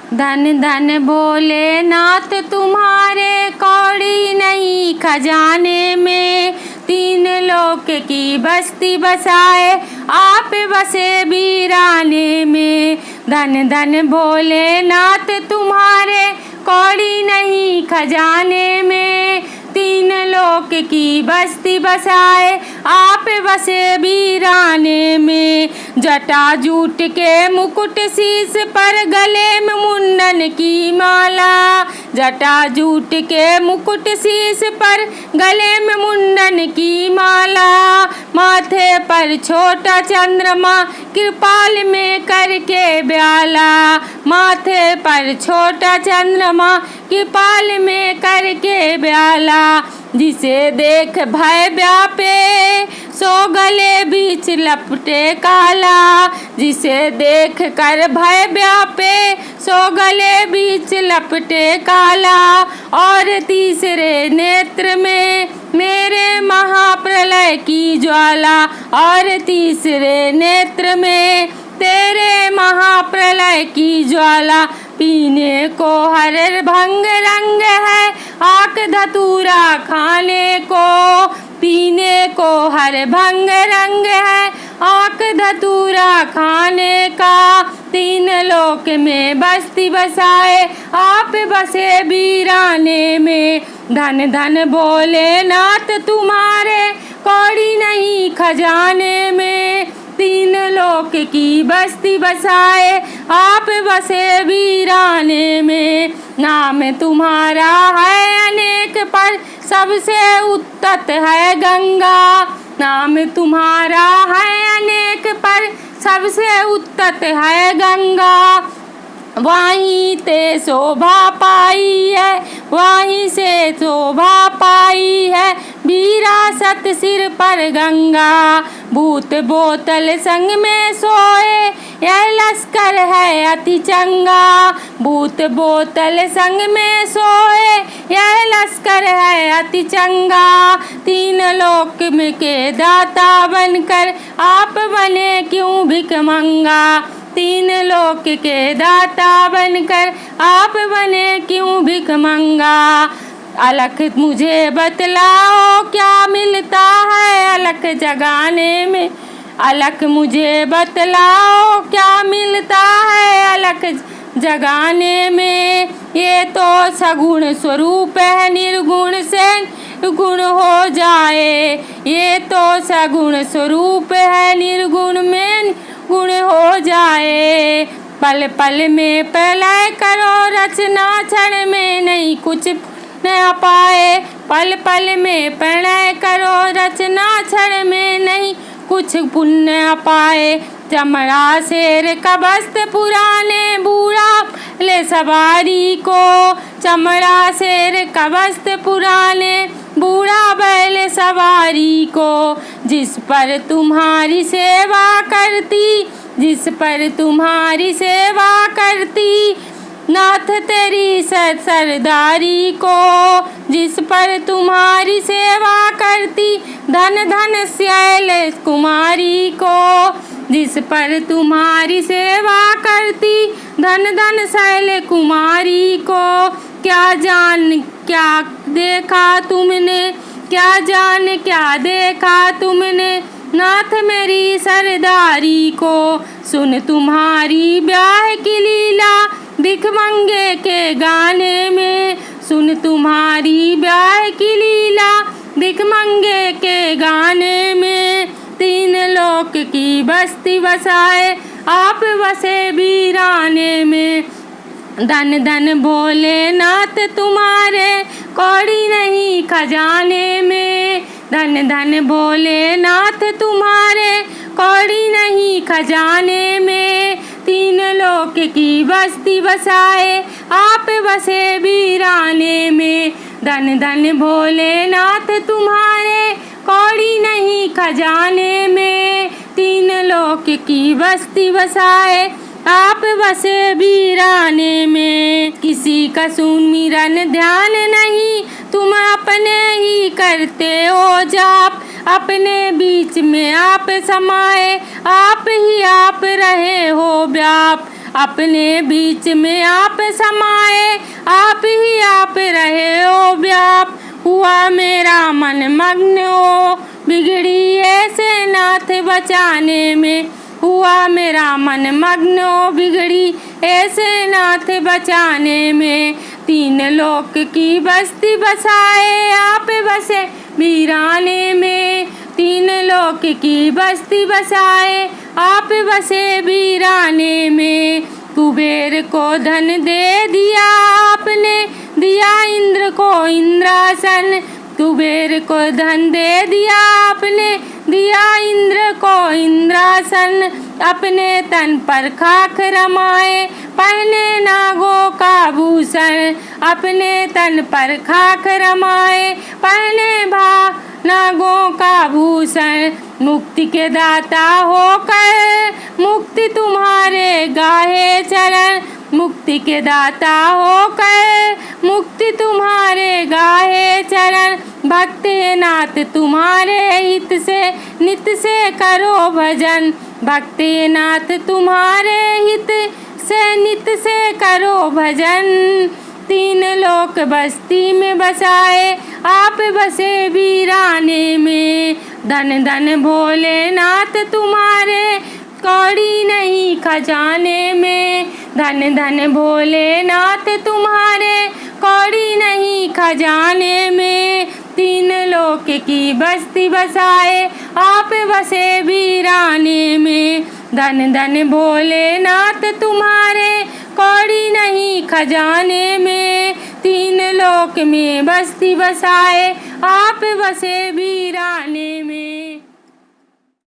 धन धन भोलेनाथ तुम्हारे कौड़ी नहीं खजाने में। तीन लोक की बस्ती बसाए आप बसे वीराने में। धन धन भोलेनाथ तुम्हारे कौड़ी नहीं खजाने में। तीन लोक की बस्ती बसाए आप बसे वीराने में। जटा जूट के मुकुट शीश पर गले में मुंडन की माला। जटा जूट के मुकुट शीश पर गले में मुंडन की माला। माथे पर छोटा चंद्रमा कृपाल में करके ब्याला। माथे पर छोटा चंद्रमा कृपाल में करके ब्याला। जिसे देख भय व्यापे सो गले बीच लपटे काला। जिसे देख कर भय व्यापे सो गले बीच लपटे काला। और तीसरे नेत्र में मेरे महाप्रलय की ज्वाला। और तीसरे नेत्र में तेरे महाप्रलय की ज्वाला। पीने को हर भंग रंग है आक धतूरा खाने को। पीने को हर भंग रंग है आक धतूरा खाने का। तीन लोक में बस्ती बसाए आप बसे वीराने में। धन धन भोलेनाथ तुम्हारे कौड़ी नहीं खजाने में। तीन लोक की बस्ती बसाए आप बसे वीराने में। नाम तुम्हारा है अनेक पर सबसे उत्तत है गंगा। नाम तुम्हारा है अनेक पर सबसे उत्तत है गंगा। वहीं ते शोभा पाई है वहीं से शोभा पाई है विरासत सिर पर गंगा। भूत बोतल संग में सोए यह लश्कर है अति चंगा। भूत बोतल संग में सोए यह लश्कर है अति चंगा। तीन लोक में के दाता बनकर आप बने क्यों भिखमंगा। तीन लोक के दाता बनकर आप बने क्यों भिखमंगा। अलख मुझे बतलाओ क्या मिलता है अलख जगाने में। अलख मुझे बतलाओ क्या मिलता है अलख जगाने में। ये तो सगुण स्वरूप है निर्गुण से गुण हो जाए। ये तो सगुण स्वरूप है निर्गुण में गुण हो जाए। पल पल में प्रलय करो रचना क्षण में नहीं कुछ न पाए। पल पल में प्रलय करो रचना क्षण में नहीं कुछ पुण्य पाए। चमड़ा शेर का वस्त्र पुराने बूढ़ा ले सवारी को। चमड़ा शेर का वस्त्र पुराने बूढ़ा बैल सवारी को। जिस पर तुम्हारी सेवा करती जिस पर तुम्हारी सेवा करती नाथ तेरी सरदारी को। जिस पर तुम्हारी सेवा करती धन धन शैल कुमारी को। जिस पर तुम्हारी सेवा करती धन धन शैल कुमारी को। क्या जान क्या देखा तुमने क्या जान क्या देखा तुमने नाथ मेरी सरदारी को। सुन तुम्हारी ब्याह की लीला भिखमंगे के गाने में। सुन तुम्हारी ब्याह की लीला भिखमंगे के गाने में। तीन लोक की बस्ती बसाए आप बसे वीराने में। धन धन भोलेनाथ तुम्हारे कौड़ी नहीं खजाने में। धन धन भोलेनाथ तुम्हारे कौड़ी नहीं खजाने में। तीन लोक की बस्ती बसाए आप बसे वीराने में। धन धन भोलेनाथ तुम्हारे कौड़ी नहीं खजाने में। तीन लोक की बस्ती बसाए आप बसे वीराने में। किसी का सुमिरन ध्यान नहीं तुम अपने ही करते हो जाप। अपने बीच में आप समाए आप ही आप रहे हो व्याप। अपने बीच में आप समाए, आप ही आप रहे ओ व्याप। हुआ मेरा मन मग्न ओ बिगड़ी ऐसे नाथ बचाने में, हुआ मेरा मन मग्न ओ बिगड़ी ऐसे नाथ बचाने में। तीन लोक की बस्ती बसाए, आप बसे वीराने में। तीन लोक की बस्ती बसाए, आप बसे वीराने में। कुबेर को धन दे दिया आपने, दिया इंद्र को इंद्रासन। कुबेर को धन दे दिया आपने, दिया इंद्र को इंद्रासन। अपने तन पर खाक रमाए, पहने नागों का भूषण। अपने तन पर खाक रमाए, पहने नागों का भूषण। मुक्ति के दाता होकर मुक्ति तुम्हारे गाहे चरण, मुक्ति के दाता होकर मुक्ति तुम्हारे गाहे चरण। भक्ति नाथ तुम्हारे हित से नित से करो भजन, भक्ति नाथ तुम्हारे हित से नित से करो भजन। तीन लोक बस्ती में बसाए, आप बसे वीराने में। धन धन भोलेनाथ तुम्हारे कौड़ी नहीं खजाने में, धन धन भोलेनाथ तुम्हारे कौड़ी नहीं खजाने में। तीन लोक की बस्ती बसाए, आप बसे वीराने में। धन धन भोलेनाथ तुम्हारे कौड़ी नहीं खजाने में। तीन लोक में बस्ती बसाए, आप बसे वीराने में।